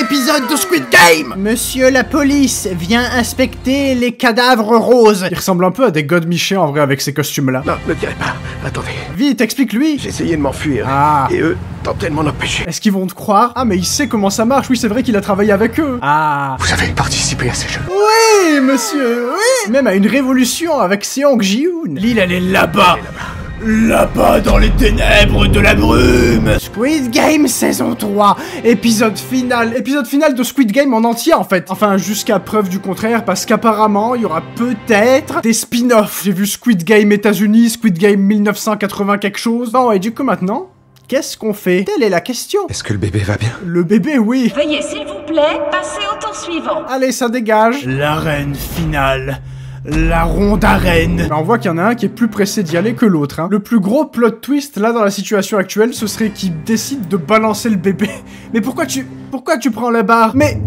épisode de Squid Game. Monsieur la police, vient inspecter les cadavres roses. Il ressemble un peu à des godemichés en vrai avec ces costumes-là. Non, ne tirez pas. Attendez. Vite, explique-lui. J'ai essayé de m'enfuir. Ah. Et eux tentaient de m'en empêcher. Est-ce qu'ils vont te croire? Ah, mais il sait comment ça marche. Oui, c'est vrai qu'il a travaillé avec eux. Ah. Vous avez participé à ces jeux. Oui, monsieur, oui. Même à une révolution avec Seong Ji-hoon. L'île, elle est là-bas. Là-bas dans les ténèbres de la brume. Squid Game saison 3, épisode final de Squid Game en entier en fait. Enfin jusqu'à preuve du contraire parce qu'apparemment il y aura peut-être des spin-offs. J'ai vu Squid Game États-Unis, Squid Game 1980 quelque chose. Bon et du coup maintenant, qu'est-ce qu'on fait? Telle est la question. Est-ce que le bébé va bien? Le bébé oui. Veuillez s'il vous plaît passer au tour suivant. Allez ça dégage. L'arène finale. La ronde arène. On voit qu'il y en a un qui est plus pressé d'y aller que l'autre. Hein. Le plus gros plot twist là dans la situation actuelle, ce serait qu'il décide de balancer le bébé. Mais pourquoi tu prends la barre? Mais...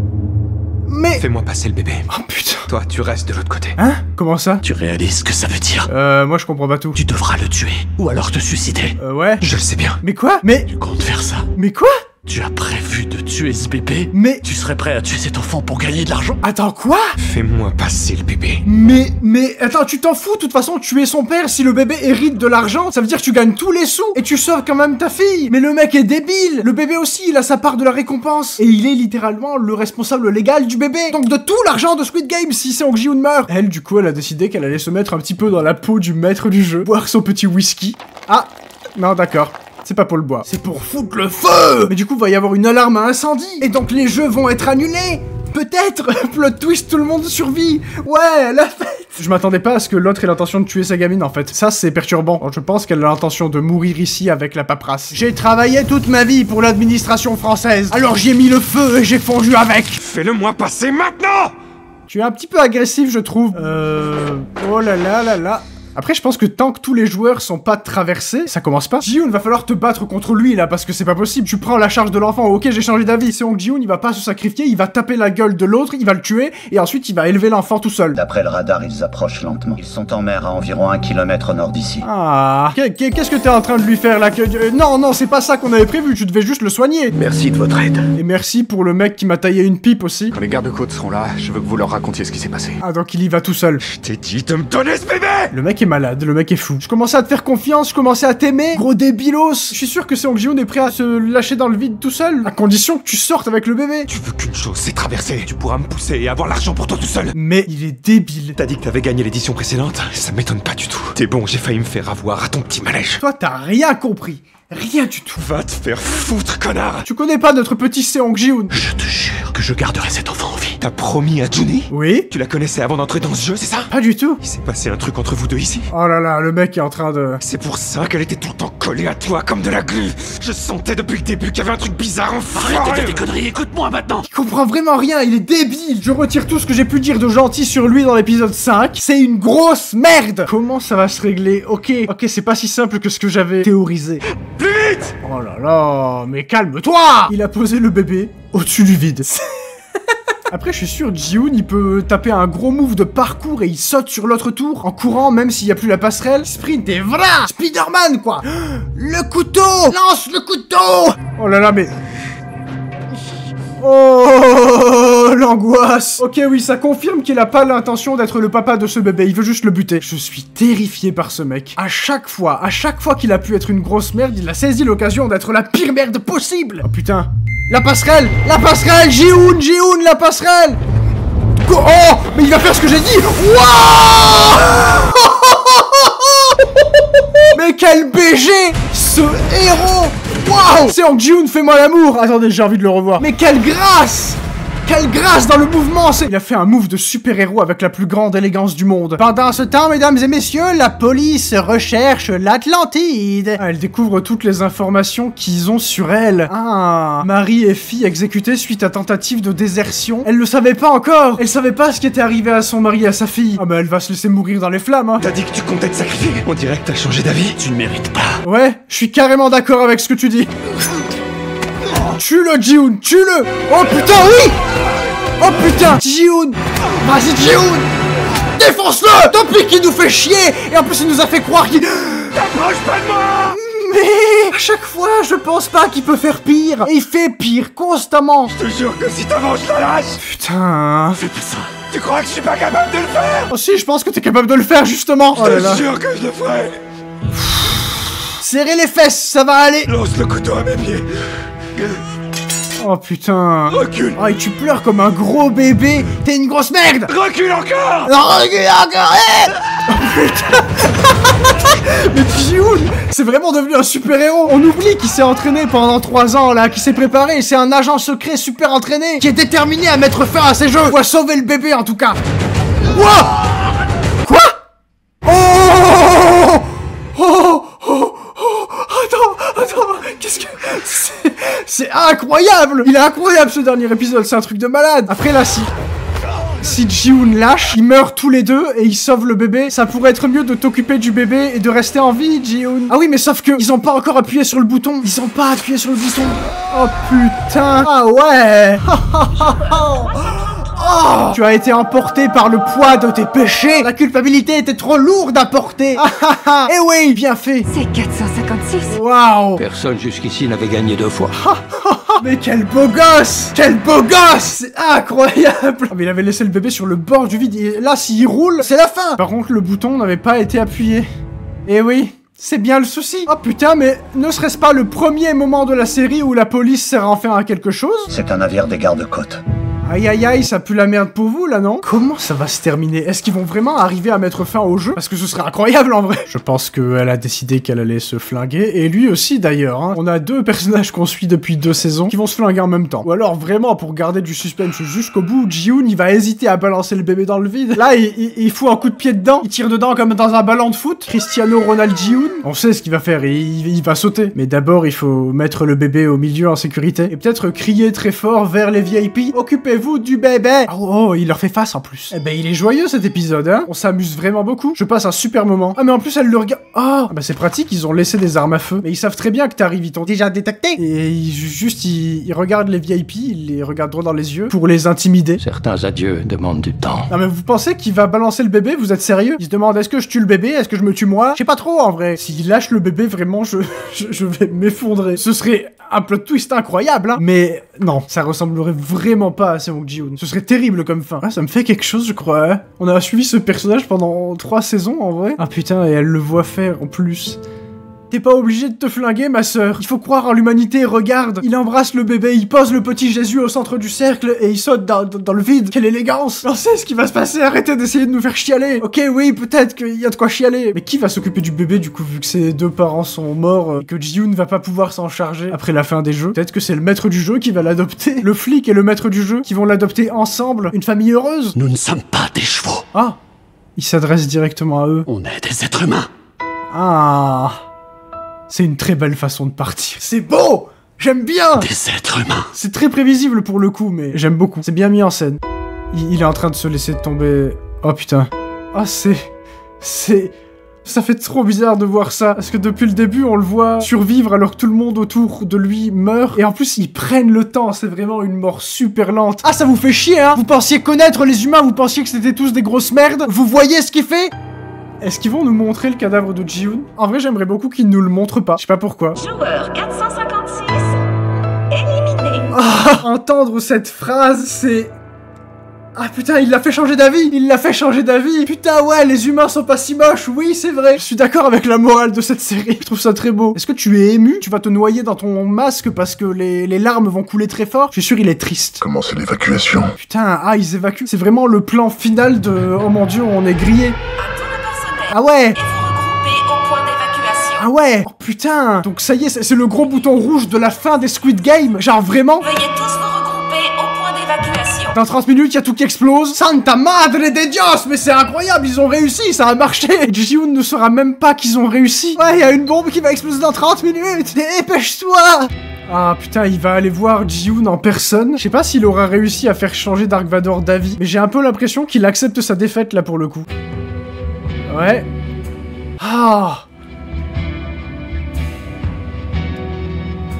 Fais-moi passer le bébé. Oh putain. Toi, tu restes de l'autre côté. Hein? Comment ça? Tu réalises ce que ça veut dire? Moi je comprends pas tout. Tu devras le tuer, ou alors te suicider. Ouais. Je le sais bien. Mais quoi? Mais... Tu comptes faire ça? Mais quoi? Tu as prévu de tuer ce bébé? Mais... Tu serais prêt à tuer cet enfant pour gagner de l'argent? Attends, quoi? Fais-moi passer le bébé. Mais... Attends, tu t'en fous, de toute façon, tuer son père, si le bébé hérite de l'argent, ça veut dire que tu gagnes tous les sous, et tu sauves quand même ta fille. Mais le mec est débile. Le bébé aussi, il a sa part de la récompense. Et il est littéralement le responsable légal du bébé. Donc de tout l'argent de Squid Game, si Seong Ji-hoon meurt. Elle, du coup, elle a décidé qu'elle allait se mettre un petit peu dans la peau du maître du jeu, boire son petit whisky. Ah, non, d'accord. C'est pas pour le boire. C'est pour foutre le feu. Mais du coup, va y avoir une alarme à incendie. Et donc, les jeux vont être annulés. Peut-être. Plot twist, tout le monde survit. Ouais, la fête. Je m'attendais pas à ce que l'autre ait l'intention de tuer sa gamine, en fait. Ça, c'est perturbant. Je pense qu'elle a l'intention de mourir ici avec la paperasse. J'ai travaillé toute ma vie pour l'administration française. Alors j'y ai mis le feu et j'ai fondu avec. Fais-le-moi passer maintenant. Tu es un petit peu agressif, je trouve. Oh là là là là. Après, je pense que tant que tous les joueurs sont pas traversés, ça commence pas. Ji-hoon, va falloir te battre contre lui, là, parce que c'est pas possible. Tu prends la charge de l'enfant, ok, j'ai changé d'avis. Seong Ji-hoon, il va pas se sacrifier, il va taper la gueule de l'autre, il va le tuer, et ensuite, il va élever l'enfant tout seul. D'après le radar, ils approchent lentement. Ils sont en mer à environ 1 kilomètre au nord d'ici. Ah, qu'est-ce que t'es en train de lui faire, là? Non, c'est pas ça qu'on avait prévu, tu devais juste le soigner. Merci de votre aide. Et merci pour le mec qui m'a taillé une pipe aussi. Quand les gardes-côtes seront là, je veux que vous leur racontiez ce qui s'est passé. Ah, donc il y va tout seul. Je t'ai dit de me donner ce bébé. Le mec est malade, le mec est fou. Je commençais à te faire confiance, je commençais à t'aimer. Gros débilos. Je suis sûr que Seong Ji-hoon est prêt à se lâcher dans le vide tout seul, à condition que tu sortes avec le bébé. Tu veux qu'une chose, c'est traverser. Tu pourras me pousser et avoir l'argent pour toi tout seul. Mais il est débile. T'as dit que t'avais gagné l'édition précédente? Ça m'étonne pas du tout. T'es bon, j'ai failli me faire avoir à ton petit manège. Toi, t'as rien compris. Rien du tout. Va te faire foutre, connard. Tu connais pas notre petit Seong Ji-hoon? Je te jure que je garderai cet enfant en vie. T'as promis à Juni? Oui? Tu la connaissais avant d'entrer dans ce jeu, c'est ça? Pas du tout. Il s'est passé un truc entre vous deux ici. Oh là là, le mec est en train de... C'est pour ça qu'elle était tout le temps collée à toi comme de la glu. Je sentais depuis le début qu'il y avait un truc bizarre en Arrête de dire des conneries, écoute-moi maintenant. Il comprend vraiment rien, il est débile. Je retire tout ce que j'ai pu dire de gentil sur lui dans l'épisode 5. C'est une grosse merde. Comment ça va se régler? Ok, c'est pas si simple que ce que j'avais théorisé. Plus vite! Oh là là, mais calme-toi! Il a posé le bébé au-dessus du vide. Après, je suis sûr, Ji-hoon, il peut taper un gros move de parcours et il saute sur l'autre tour en courant, même s'il n'y a plus la passerelle. Sprint et voilà! Spider-Man, quoi! Le couteau! Lance le couteau! Oh là là, mais... Oh, l'angoisse. Ok, oui, ça confirme qu'il a pas l'intention d'être le papa de ce bébé, il veut juste le buter. Je suis terrifié par ce mec. À chaque fois qu'il a pu être une grosse merde, il a saisi l'occasion d'être la pire merde possible. Oh putain. La passerelle, Ji-hoon, la passerelle. Oh, mais il va faire ce que j'ai dit. Waouh. Mais quel BG, ce héros. Waouh! Seong Ji-hoon, fais-moi l'amour! Attendez, j'ai envie de le revoir. Mais quelle grâce! Quelle grâce dans le mouvement! Il a fait un move de super-héros avec la plus grande élégance du monde. Pendant ce temps, mesdames et messieurs, la police recherche l'Atlantide. Ah, elle découvre toutes les informations qu'ils ont sur elle. Ah, mari et fille exécutés suite à tentative de désertion. Elle le savait pas encore. Elle savait pas ce qui était arrivé à son mari et à sa fille. Ah, mais elle va se laisser mourir dans les flammes, hein. T'as dit que tu comptais te sacrifier. On dirait que t'as changé d'avis. Tu ne mérites pas. Ouais, je suis carrément d'accord avec ce que tu dis. Tue-le, Ji-hoon, tue-le! Oh putain, oui! Oh putain, Ji-hoon! Vas-y, Ji-hoon! Défonce-le! Tant pis qu'il nous fait chier! Et en plus, il nous a fait croire qu'il... T'approches pas de moi! Mais à chaque fois, je pense pas qu'il peut faire pire. Et il fait pire constamment. Je te jure que si t'avances, je la lâche. Putain. Fais pas ça. Tu crois que je suis pas capable de le faire? Oh si, je pense que t'es capable de le faire, justement. Oh là là. Je te jure que je le ferai. Serrez les fesses, ça va aller. Lance le couteau à mes pieds. Oh putain. Recule. Oh, et tu pleures comme un gros bébé. T'es une grosse merde. Recule encore. Non, recule encore. Oh putain. Mais Ji-hoon, c'est vraiment devenu un super-héros. On oublie qu'il s'est entraîné pendant 3 ans, là, qu'il s'est préparé. C'est un agent secret super entraîné qui est déterminé à mettre fin à ces jeux. Ou à sauver le bébé, en tout cas. Wow. Quoi? Oh. Oh. Oh. Attends, qu'est-ce que... C'est incroyable. Il est incroyable, ce dernier épisode, c'est un truc de malade. Après, là, si Ji-hoon lâche, ils meurent tous les deux et ils sauvent le bébé. Ça pourrait être mieux de t'occuper du bébé et de rester en vie, Ji-hoon. Ah oui, mais sauf que ils ont pas encore appuyé sur le bouton. Ils ont pas appuyé sur le bouton. Oh putain. Ah ouais. Oh, tu as été emporté par le poids de tes péchés. La culpabilité était trop lourde à porter. Eh oui, bien fait. C'est 456. Waouh. Personne jusqu'ici n'avait gagné 2 fois. Mais quel beau gosse. Quel beau gosse. C'est incroyable. Oh, mais il avait laissé le bébé sur le bord du vide. Et là, s'il roule, c'est la fin. Par contre, le bouton n'avait pas été appuyé. Eh oui. C'est bien le souci. Oh putain, mais ne serait-ce pas le premier moment de la série où la police sert enfin à quelque chose? C'est un navire des gardes-côtes. Aïe aïe aïe, ça pue la merde pour vous là, non? Comment ça va se terminer? Est-ce qu'ils vont vraiment arriver à mettre fin au jeu? Parce que ce serait incroyable en vrai. Je pense qu'elle a décidé qu'elle allait se flinguer, et lui aussi d'ailleurs, hein. On a 2 personnages qu'on suit depuis 2 saisons qui vont se flinguer en même temps. Ou alors vraiment, pour garder du suspense jusqu'au bout, Ji-hoon il va hésiter à balancer le bébé dans le vide. Là, il fout un coup de pied dedans, il tire dedans comme dans un ballon de foot. Cristiano Ronaldo Ji-hoon. On sait ce qu'il va faire, il va sauter. Mais d'abord, il faut mettre le bébé au milieu en sécurité, et peut-être crier très fort vers les VIP. Occupez-vous du bébé. Oh, il leur fait face en plus. Eh ben, il est joyeux cet épisode, hein. On s'amuse vraiment beaucoup. Je passe un super moment. Ah, mais en plus, elle le regarde. Oh, bah c'est pratique, ils ont laissé des armes à feu. Mais ils savent très bien que t'arrives, ils t'ont déjà détecté. Et ils regardent les VIP, ils les regardent droit dans les yeux pour les intimider. Certains adieux demandent du temps. Non, mais vous pensez qu'il va balancer le bébé? Vous êtes sérieux? Il se demande, est-ce que je tue le bébé? Est-ce que je me tue moi? Je sais pas trop, en vrai. S'il lâche le bébé, vraiment, je vais m'effondrer. Ce serait un plot twist incroyable, hein. Mais non, ça ressemblerait vraiment pas à Song Ji-hoon. Ce serait terrible comme fin. Ah, ça me fait quelque chose, je crois. Hein. On a suivi ce personnage pendant 3 saisons, en vrai. Ah putain, et elle le voit faire, en plus. T'es pas obligé de te flinguer, ma sœur. Il faut croire en l'humanité, regarde. Il embrasse le bébé, il pose le petit Jésus au centre du cercle et il saute dans le vide. Quelle élégance. On sait ce qui va se passer, arrêtez d'essayer de nous faire chialer. Ok, oui, peut-être qu'il y a de quoi chialer. Mais qui va s'occuper du bébé, du coup, vu que ses 2 parents sont morts et que Ji-hoon ne va pas pouvoir s'en charger après la fin des jeux? Peut-être que c'est le maître du jeu qui va l'adopter. Le flic et le maître du jeu qui vont l'adopter ensemble. Une famille heureuse. Nous ne sommes pas des chevaux. Ah, il s'adresse directement à eux. On est des êtres humains. Ah, c'est une très belle façon de partir. C'est beau! J'aime bien! Des êtres humains. C'est très prévisible pour le coup, mais j'aime beaucoup. C'est bien mis en scène. Il est en train de se laisser tomber... Oh putain. Ah, ça fait trop bizarre de voir ça, parce que depuis le début, on le voit survivre alors que tout le monde autour de lui meurt. Et en plus, ils prennent le temps, c'est vraiment une mort super lente. Ah, ça vous fait chier, hein? Vous pensiez connaître les humains, vous pensiez que c'était tous des grosses merdes? Vous voyez ce qu'il fait? Est-ce qu'ils vont nous montrer le cadavre de Ji-hoon? En vrai, j'aimerais beaucoup qu'ils nous le montrent pas. Je sais pas pourquoi. Joueur 456 éliminé. Ah, entendre cette phrase, c'est... Ah putain, il l'a fait changer d'avis. Il l'a fait changer d'avis. Putain, ouais, les humains sont pas si moches. Oui, c'est vrai. Je suis d'accord avec la morale de cette série. Je trouve ça très beau. Est-ce que tu es ému? Tu vas te noyer dans ton masque parce que les larmes vont couler très fort? Je suis sûr, il est triste. Commencez l'évacuation. Putain, ah, ils évacuent. C'est vraiment le plan final de... Oh mon dieu, on est grillé. Ah ouais. Et vous regroupez au point d'évacuation. Ah ouais. Oh putain. Donc ça y est, c'est le gros bouton rouge de la fin des Squid Game. Genre vraiment. Veuillez tous vous regrouper au point d'évacuation. Dans 30 minutes, il y a tout qui explose. Santa Madre de Dios. Mais c'est incroyable, ils ont réussi, ça a marché. Et Ji-hoon ne saura même pas qu'ils ont réussi. Ouais, il y a une bombe qui va exploser dans 30 minutes. Dépêche-toi. Ah putain, il va aller voir Ji-hoon en personne. Je sais pas s'il aura réussi à faire changer Dark Vador d'avis. Mais j'ai un peu l'impression qu'il accepte sa défaite là pour le coup. Ouais. Ah.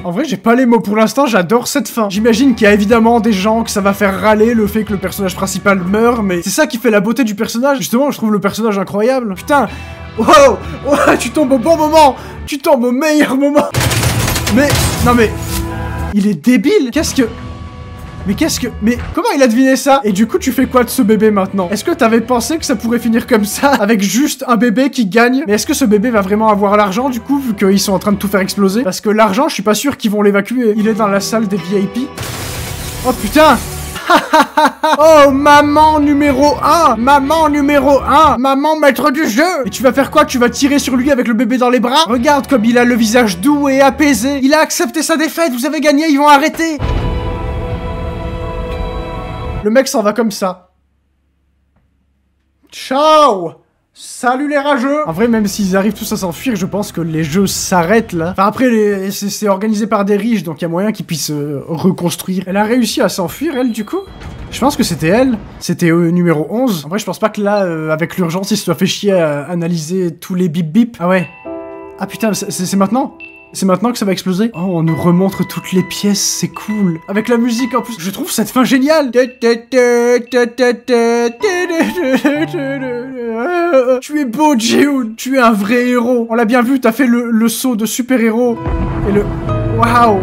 En vrai, j'ai pas les mots pour l'instant, j'adore cette fin. J'imagine qu'il y a évidemment des gens que ça va faire râler le fait que le personnage principal meurt, mais c'est ça qui fait la beauté du personnage. Justement, je trouve le personnage incroyable. Putain, Wow! Oh, tu tombes au bon moment! Tu tombes au meilleur moment! Mais... Non mais... Il est débile! Qu'est-ce que... Mais comment il a deviné ça? Et du coup, tu fais quoi de ce bébé maintenant? Est-ce que t'avais pensé que ça pourrait finir comme ça? Avec juste un bébé qui gagne? Mais est-ce que ce bébé va vraiment avoir l'argent du coup, vu qu'ils sont en train de tout faire exploser? Parce que l'argent, je suis pas sûr qu'ils vont l'évacuer. Il est dans la salle des VIP. Oh putain! Oh, maman numéro 1! Maman numéro 1! Maman maître du jeu! Et tu vas faire quoi? Tu vas tirer sur lui avec le bébé dans les bras? Regarde comme il a le visage doux et apaisé. Il a accepté sa défaite, vous avez gagné, ils vont arrêter! Le mec s'en va comme ça. Ciao! Salut les rageux! En vrai, même s'ils arrivent tous à s'enfuir, je pense que les jeux s'arrêtent là. Enfin après, c'est organisé par des riches, donc il y a moyen qu'ils puissent reconstruire. Elle a réussi à s'enfuir, elle, du coup? Je pense que c'était elle. C'était numéro 11. En vrai, je pense pas que là, avec l'urgence, il se soit fait chier à analyser tous les bip bip. Ah ouais. Ah putain, c'est maintenant? C'est maintenant que ça va exploser? Oh, on nous remontre toutes les pièces, c'est cool. Avec la musique en plus, je trouve cette fin géniale. Tu es beau, Ji-hoon. Tu es un vrai héros. On l'a bien vu, t'as fait le saut de super-héros. Et le... Waouh.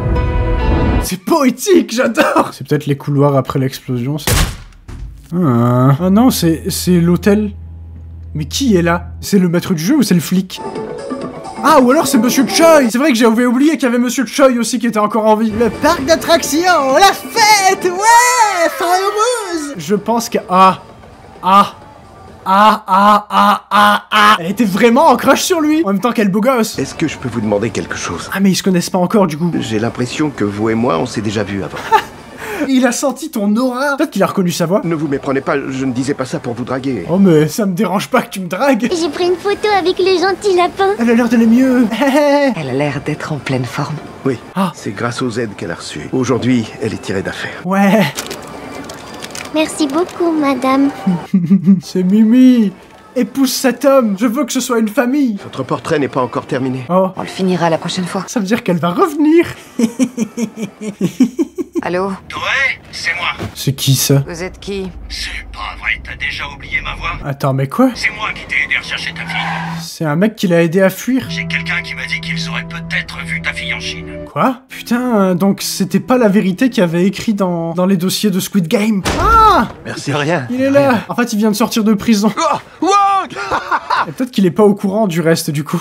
C'est poétique, j'adore. C'est peut-être les couloirs après l'explosion, ça. Ah non, c'est l'hôtel. Mais qui est là? C'est le maître du jeu ou c'est le flic? Ah, ou alors c'est Monsieur Choi. C'est vrai que j'avais oublié qu'il y avait Monsieur Choi aussi qui était encore en vie. Le parc d'attractions, la fête, ouais, fin heureuse. Je pense que... Elle était vraiment en crush sur lui. En même temps qu'elle beau gosse. Est-ce que je peux vous demander quelque chose? Ah mais ils se connaissent pas encore du coup. J'ai l'impression que vous et moi, on s'est déjà vus avant. Il a senti ton aura. Peut-être qu'il a reconnu sa voix. Ne vous méprenez pas, je ne disais pas ça pour vous draguer. Oh mais ça me dérange pas que tu me dragues. J'ai pris une photo avec le gentil lapin. Elle a l'air d'aller mieux. Elle a l'air d'être en pleine forme. Oui, Ah. c'est grâce aux aides qu'elle a reçues. Aujourd'hui, elle est tirée d'affaire. Ouais. Merci beaucoup, madame. C'est Mimi. Épouse cet homme. Je veux que ce soit une famille. Votre portrait n'est pas encore terminé. Oh. On le finira la prochaine fois. Ça veut dire qu'elle va revenir. Allô? Ouais, c'est moi. C'est qui ça? Vous êtes qui? C'est pas vrai, t'as déjà oublié ma voix? Attends, mais quoi? C'est moi qui t'ai aidé à rechercher ta fille. C'est un mec qui l'a aidé à fuir. J'ai quelqu'un qui m'a dit qu'ils auraient peut-être vu ta fille en Chine. Quoi? Putain, donc c'était pas la vérité qu'il avait écrit dans les dossiers de Squid Game. Ah! Merci, rien. Il est là. En fait, il vient de sortir de prison. Et peut-être qu'il est pas au courant du reste du coup.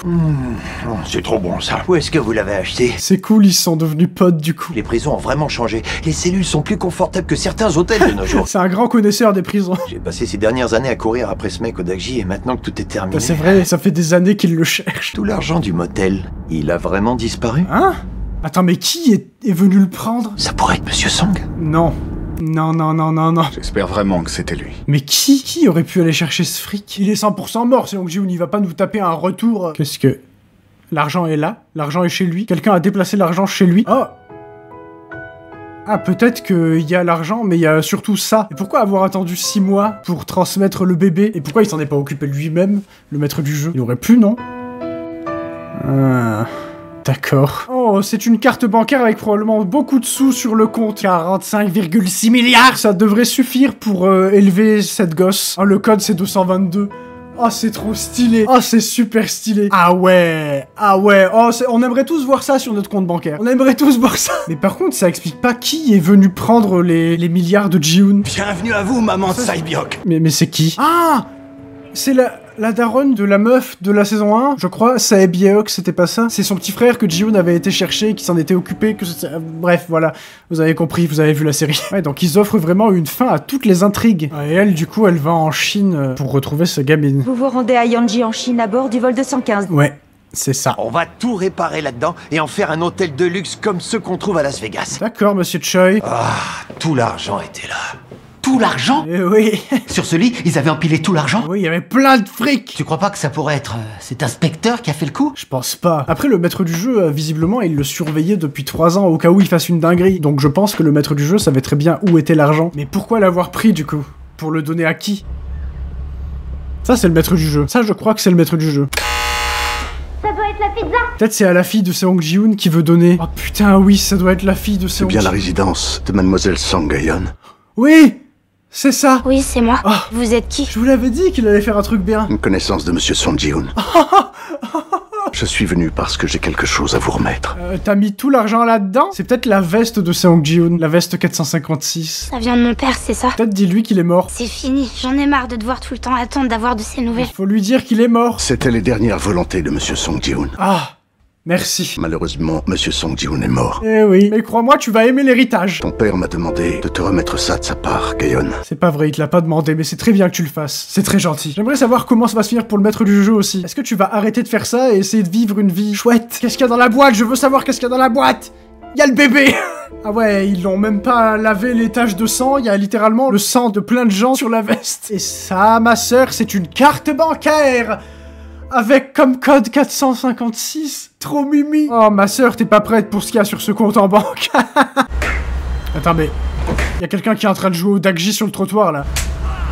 C'est trop bon ça. Où est-ce que vous l'avez acheté? C'est cool, ils sont devenus potes du coup. Les prisons ont vraiment changé. Les cellules sont plus confortables que certains hôtels de nos jours. C'est un grand connaisseur des prisons. J'ai passé ces dernières années à courir après ce mec au Dagji et maintenant que tout est terminé... Bah, c'est vrai, ça fait des années qu'il le cherche. Tout l'argent du motel, il a vraiment disparu? Hein? Attends, mais qui est venu le prendre? Ça pourrait être Monsieur Song. Non. Non. J'espère vraiment que c'était lui. Mais qui aurait pu aller chercher ce fric? Il est 100% mort, c'est donc Ji-hoon, il va pas nous taper un retour. Qu'est-ce que... L'argent est là? L'argent est chez lui? Quelqu'un a déplacé l'argent chez lui? Oh! Ah, peut-être qu'il y a l'argent, mais il y a surtout ça. Et pourquoi avoir attendu 6 mois pour transmettre le bébé? Et pourquoi il s'en est pas occupé lui-même, le maître du jeu? Il aurait pu, non? D'accord. Oh, c'est une carte bancaire avec probablement beaucoup de sous sur le compte. 45,6 milliards. Ça devrait suffire pour élever cette gosse. Oh, le code c'est 222. Oh, c'est trop stylé. Oh, c'est super stylé. Ah ouais. Oh, on aimerait tous voir ça sur notre compte bancaire. On aimerait tous voir ça. Mais par contre, ça explique pas qui est venu prendre les milliards de Ji-hoon. Bienvenue à vous, maman de Saibyok. Mais c'est qui? Ah! C'est la daronne de la meuf de la saison 1, je crois. Saebyok, c'était pas ça? C'est son petit frère que Ji-hoon avait été chercher, qui s'en était occupé, bref, voilà. Vous avez compris, vous avez vu la série. Ouais, donc ils offrent vraiment une fin à toutes les intrigues. Et elle, du coup, elle va en Chine pour retrouver sa gamine. Vous vous rendez à Yanji en Chine à bord du vol 215. Ouais. C'est ça. On va tout réparer là-dedans et en faire un hôtel de luxe comme ceux qu'on trouve à Las Vegas. D'accord, monsieur Choi. Ah, tout l'argent était là. Tout l'argent? Oui. Sur ce lit, ils avaient empilé tout l'argent? Oui, il y avait plein de fric. Tu crois pas que ça pourrait être cet inspecteur qui a fait le coup? Je pense pas. Après, le maître du jeu, visiblement, il le surveillait depuis 3 ans au cas où il fasse une dinguerie. Donc je pense que le maître du jeu savait très bien où était l'argent. Mais pourquoi l'avoir pris, du coup? Pour le donner à qui? Ça, c'est le maître du jeu. Ça, je crois que c'est le maître du jeu. Ça doit être la pizza. Peut-être c'est à la fille de Seong Ji-hoon qui veut donner. Oh putain, oui, ça doit être la fille de Seong C'est bien Ji-hoon. la résidence de Mademoiselle Song Gayon. Oui! C'est ça. Oui, c'est moi. Oh. Vous êtes qui? Je vous l'avais dit qu'il allait faire un truc bien. Une connaissance de Monsieur Song Ji-hoon. Je suis venu parce que j'ai quelque chose à vous remettre. T'as mis tout l'argent là-dedans? C'est peut-être la veste de Song Ji-hoon, la veste 456. Ça vient de mon père, c'est ça? Peut-être dis-lui qu'il est mort. C'est fini, j'en ai marre de devoir tout le temps attendre d'avoir de ses nouvelles. Faut lui dire qu'il est mort. C'était les dernières volontés de Monsieur Song Ji-hoon. Ah, merci. Malheureusement, Monsieur Song Ji-hoon est mort. Eh oui, mais crois-moi, tu vas aimer l'héritage. Ton père m'a demandé de te remettre ça de sa part, Gayon. C'est pas vrai, il te l'a pas demandé, mais c'est très bien que tu le fasses. C'est très gentil. J'aimerais savoir comment ça va se finir pour le maître du jeu aussi. Est-ce que tu vas arrêter de faire ça et essayer de vivre une vie chouette? Qu'est-ce qu'il y a dans la boîte? Je veux savoir qu'est-ce qu'il y a dans la boîte. Il y a le bébé. Ah ouais, ils l'ont même pas lavé les taches de sang, il y a littéralement le sang de plein de gens sur la veste. Et ça, ma sœur, c'est une carte bancaire avec comme code 456. Trop mimi. Oh, ma sœur, t'es pas prête pour ce qu'il y a sur ce compte en banque. Attends, mais... y a quelqu'un qui est en train de jouer au Dagji sur le trottoir, là.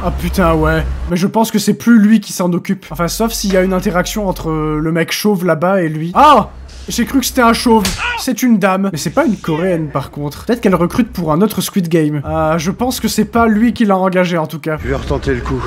Ah putain, ouais. Mais je pense que c'est plus lui qui s'en occupe. Enfin, sauf s'il y a une interaction entre le mec chauve là-bas et lui. Ah! J'ai cru que c'était un chauve. C'est une dame. Mais c'est pas une coréenne, par contre. Peut-être qu'elle recrute pour un autre Squid Game. Ah, je pense que c'est pas lui qui l'a engagé, en tout cas. Je vais retenter le coup.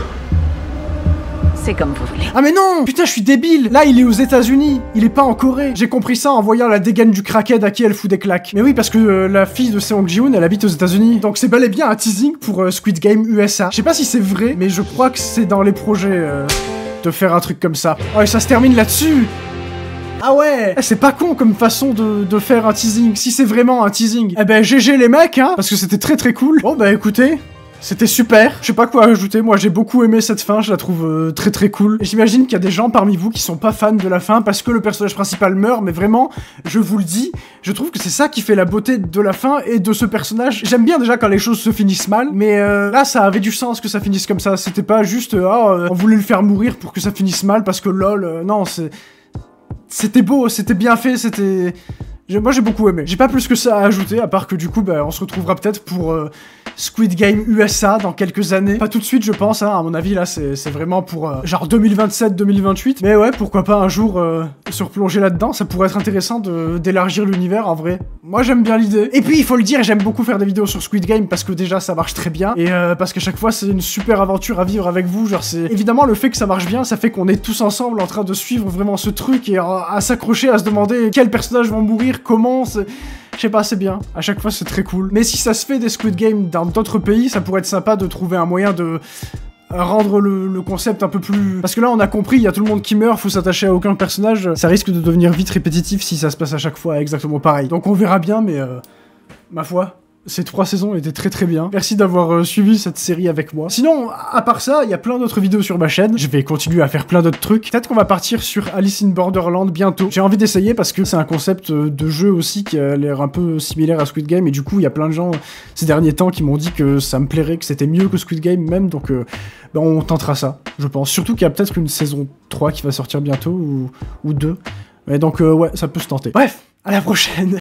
C'est comme vous voulez. Ah mais non! Putain, je suis débile! Là, il est aux États-Unis. Il est pas en Corée. J'ai compris ça en voyant la dégaine du crackhead à qui elle fout des claques. Mais oui, parce que la fille de Song Ji-hoon, elle habite aux États-Unis. Donc c'est bel et bien un teasing pour Squid Game USA. Je sais pas si c'est vrai, mais je crois que c'est dans les projets de faire un truc comme ça. Oh, et ça se termine là-dessus! Ah ouais! C'est pas con comme façon de faire un teasing. Si c'est vraiment un teasing. Eh ben, GG les mecs, hein! Parce que c'était très très cool. Bon, bah écoutez... c'était super, je sais pas quoi ajouter, moi j'ai beaucoup aimé cette fin, je la trouve très très cool. Et j'imagine qu'il y a des gens parmi vous qui sont pas fans de la fin parce que le personnage principal meurt, mais vraiment, je vous le dis, je trouve que c'est ça qui fait la beauté de la fin et de ce personnage. J'aime bien déjà quand les choses se finissent mal, mais là ça avait du sens que ça finisse comme ça, c'était pas juste, on voulait le faire mourir pour que ça finisse mal parce que lol, non, c'était beau, c'était bien fait, c'était... Moi j'ai beaucoup aimé. J'ai pas plus que ça à ajouter, à part que du coup, bah, on se retrouvera peut-être pour Squid Game USA dans quelques années. Pas tout de suite, je pense, hein, à mon avis, là, c'est vraiment pour genre 2027-2028. Mais ouais, pourquoi pas un jour se replonger là-dedans, ça pourrait être intéressant d'élargir l'univers, en vrai. Moi j'aime bien l'idée. Et puis, il faut le dire, j'aime beaucoup faire des vidéos sur Squid Game, parce que déjà, ça marche très bien. Et parce qu'à chaque fois, c'est une super aventure à vivre avec vous. Genre, c'est... Évidemment, le fait que ça marche bien, ça fait qu'on est tous ensemble en train de suivre vraiment ce truc et à s'accrocher, à se demander quels personnages vont mourir, comment, je sais pas, c'est bien. À chaque fois, c'est très cool. Mais si ça se fait des Squid Game dans d'autres pays, ça pourrait être sympa de trouver un moyen de rendre le concept un peu plus... Parce que là, on a compris, il y a tout le monde qui meurt, faut s'attacher à aucun personnage. Ça risque de devenir vite répétitif si ça se passe à chaque fois exactement pareil. Donc on verra bien, mais ma foi... Ces 3 saisons étaient très très bien. Merci d'avoir suivi cette série avec moi. Sinon, à part ça, il y a plein d'autres vidéos sur ma chaîne. Je vais continuer à faire plein d'autres trucs. Peut-être qu'on va partir sur Alice in Borderland bientôt. J'ai envie d'essayer parce que c'est un concept de jeu aussi qui a l'air un peu similaire à Squid Game. Et du coup, il y a plein de gens ces derniers temps qui m'ont dit que ça me plairait, que c'était mieux que Squid Game même. Donc, ben, on tentera ça, je pense. Surtout qu'il y a peut-être une saison 3 qui va sortir bientôt ou 2. Et donc, ouais, ça peut se tenter. Bref, à la prochaine.